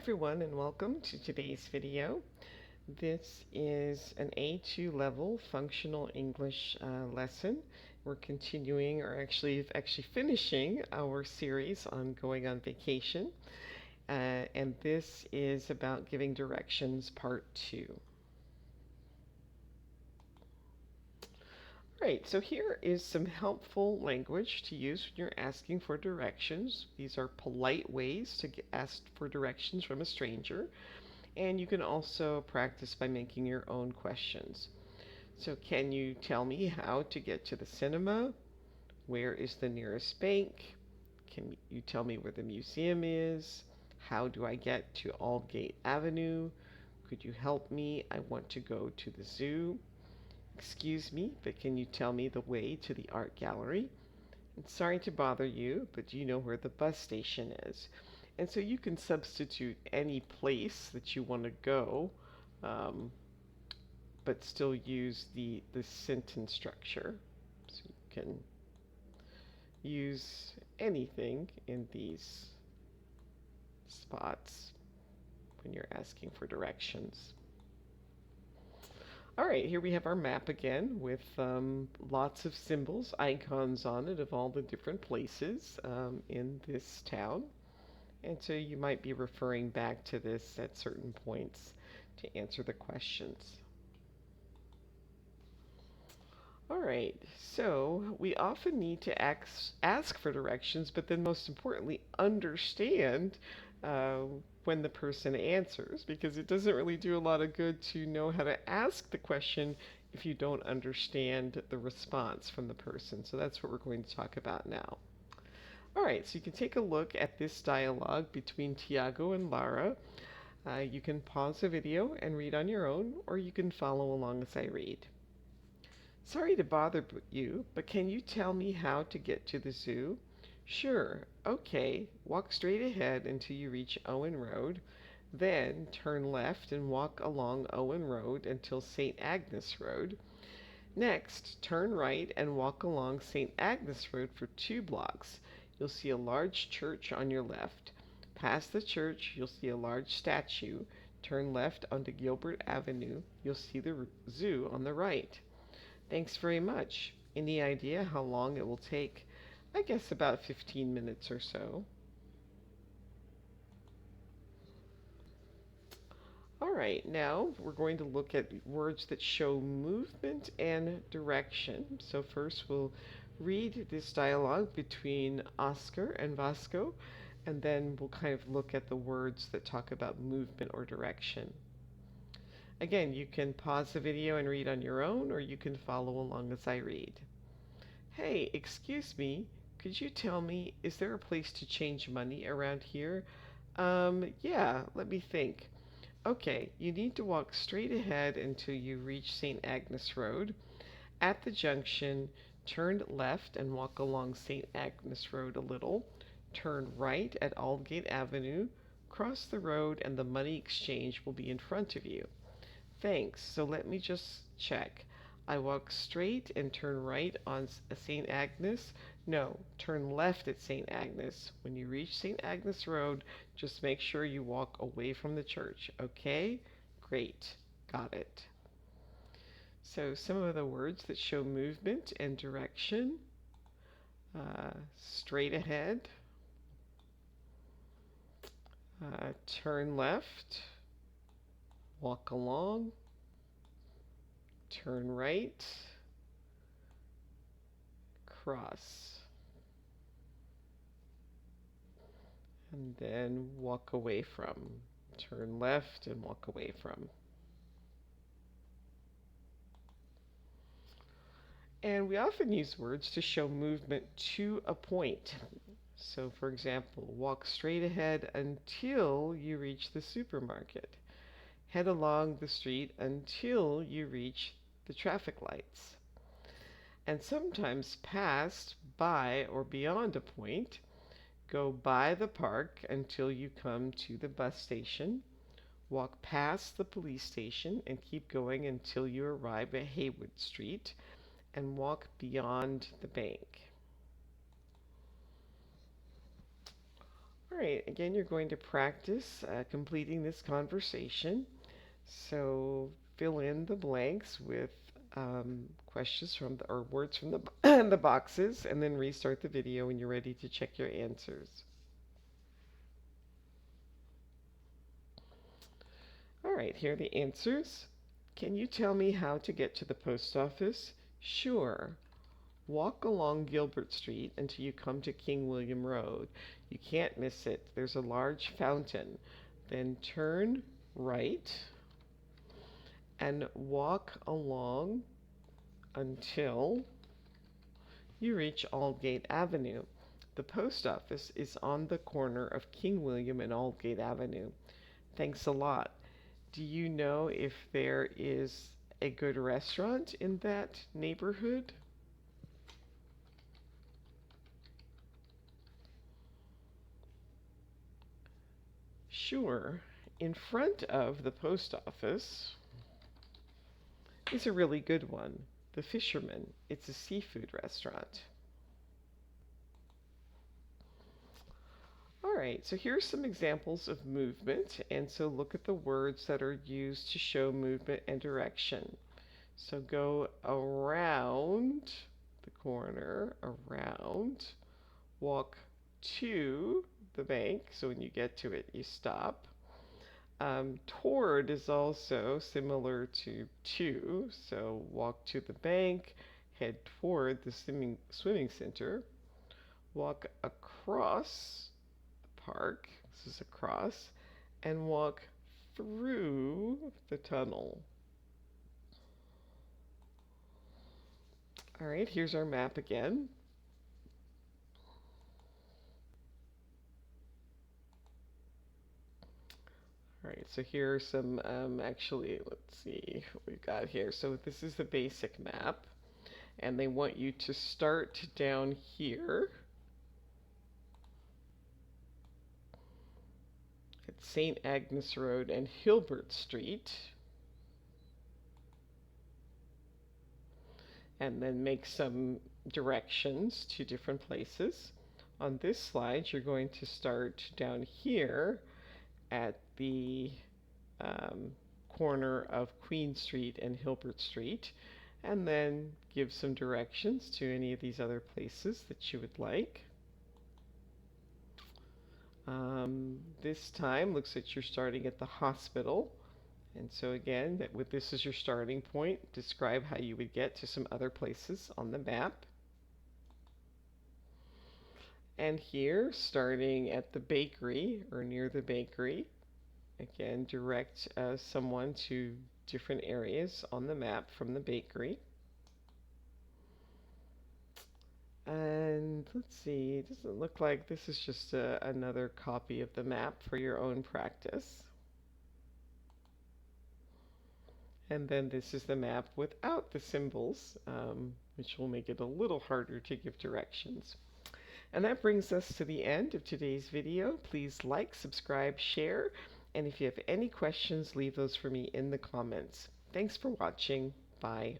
everyone, and welcome to today's video. This is an A2 level functional English lesson. We're continuing, or actually finishing our series on going on vacation. And this is about giving directions part 2. Right, so here is some helpful language to use when you're asking for directions. These are polite ways to ask for directions from a stranger. And you can also practice by making your own questions. So, can you tell me how to get to the cinema? Where is the nearest bank? Can you tell me where the museum is? How do I get to Aldgate Avenue? Could you help me? I want to go to the zoo. Excuse me, but can you tell me the way to the art gallery? And sorry to bother you, but do you know where the bus station is? And so you can substitute any place that you want to go, um, but still use the sentence structure. So you can use anything in these spots when you're asking for directions. All right, here we have our map again with lots of symbols, icons on it of all the different places in this town. And so you might be referring back to this at certain points to answer the questions. All right, so we often need to ask for directions, but then most importantly, understand uh, when the person answers, because it doesn't really do a lot of good to know how to ask the question if you don't understand the response from the person. So that's what we're going to talk about now. All right, so you can take a look at this dialogue between Tiago and Lara. You can pause the video and read on your own, or you can follow along as I read. Sorry to bother you, but can you tell me how to get to the zoo? Sure. Okay. Walk straight ahead until you reach Owen Road. Then turn left and walk along Owen Road until St. Agnes Road. Next, turn right and walk along St. Agnes Road for 2 blocks. You'll see a large church on your left. Past the church, you'll see a large statue. Turn left onto Gilbert Avenue. You'll see the zoo on the right. Thanks very much. Any idea how long it will take? I guess about 15 minutes or so. All right, now we're going to look at words that show movement and direction. So first we'll read this dialogue between Oscar and Vasco, and then we'll kind of look at the words that talk about movement or direction. Again, you can pause the video and read on your own, or you can follow along as I read. Hey, excuse me, could you tell me, is there a place to change money around here? Yeah, let me think. Okay, you need to walk straight ahead until you reach St. Agnes Road. At the junction, turn left and walk along St. Agnes Road a little. Turn right at Aldgate Avenue. Cross the road and the money exchange will be in front of you. Thanks. So let me just check. I walk straight and turn right on St. Agnes. No, turn left at St. Agnes. When you reach St. Agnes Road, just make sure you walk away from the church. Okay? Great. Got it. So some of the words that show movement and direction. Straight ahead. Turn left. Walk along, turn right, cross, and then walk away from. Turn left and walk away from. And we often use words to show movement to a point. So, for example, walk straight ahead until you reach the supermarket. Head along the street until you reach the traffic lights. And sometimes past, by, or beyond a point. Go by the park until you come to the bus station. Walk past the police station and keep going until you arrive at Haywood Street. And walk beyond the bank. All right, again, you're going to practice completing this conversation. So fill in the blanks with questions from the, or words from the, the boxes, and then restart the video when you're ready to check your answers. All right, here are the answers. Can you tell me how to get to the post office? Sure. Walk along Gilbert Street until you come to King William Road. You can't miss it. There's a large fountain. Then turn right and walk along until you reach Aldgate Avenue. The post office is on the corner of King William and Aldgate Avenue. Thanks a lot. Do you know if there is a good restaurant in that neighborhood? Sure. In front of the post office is a really good one, The Fisherman. It's a seafood restaurant. All right, so here's some examples of movement, and so look at the words that are used to show movement and direction. So go around the corner, around, walk to the bank, so when you get to it, you stop. Toward is also similar to, so walk to the bank, head toward the swimming center, walk across the park, this is across, and walk through the tunnel. All right, here's our map again. All right, so here are some, actually, let's see what we've got here. So this is the basic map, and they want you to start down here at St. Agnes Road and Hilbert Street, and then make some directions to different places. On this slide, you're going to start down here at the corner of Queen Street and Hilbert Street, and then give some directions to any of these other places that you would like. This time looks like you're starting at the hospital, and so again, this is your starting point. Describe how you would get to some other places on the map. And here, starting at the bakery or near the bakery, again, direct someone to different areas on the map from the bakery. And let's see, it doesn't look like this is just another copy of the map for your own practice. And then this is the map without the symbols, which will make it a little harder to give directions. And that brings us to the end of today's video. Please like, subscribe, share, and if you have any questions, leave those for me in the comments. Thanks for watching. Bye.